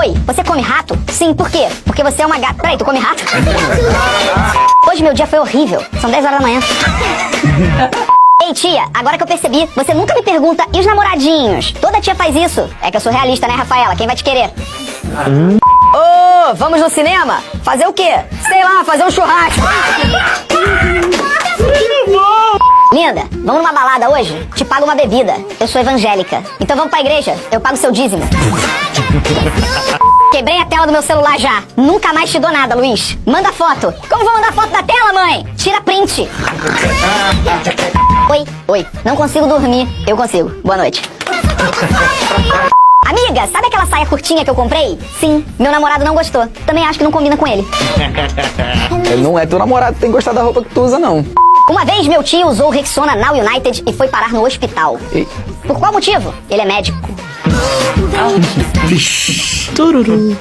Oi, você come rato? Sim, por quê? Porque você é uma gata. Peraí, tu come rato? Hoje meu dia foi horrível. São 10 horas da manhã. Ei, tia, agora que eu percebi, você nunca me pergunta, e os namoradinhos? Toda tia faz isso. É que eu sou realista, né, Rafaela? Quem vai te querer? Ô, vamos no cinema? Fazer o quê? Sei lá, fazer um churrasco. Linda, vamos numa balada hoje? Te pago uma bebida. Eu sou evangélica. Então vamos pra igreja? Eu pago seu dízimo. Quebrei a tela do meu celular já. Nunca mais te dou nada, Luiz. Manda foto. Como vou mandar foto da tela, mãe? Tira print. Oi. Não consigo dormir. Eu consigo. Boa noite. Amiga, sabe aquela saia curtinha que eu comprei? Sim, meu namorado não gostou. Também acho que não combina com ele. Ele não é teu namorado que tem gostado da roupa que tu usa, não. Uma vez meu tio usou Rexona Now United e foi parar no hospital. E... Por qual motivo? Ele é médico. Tururu.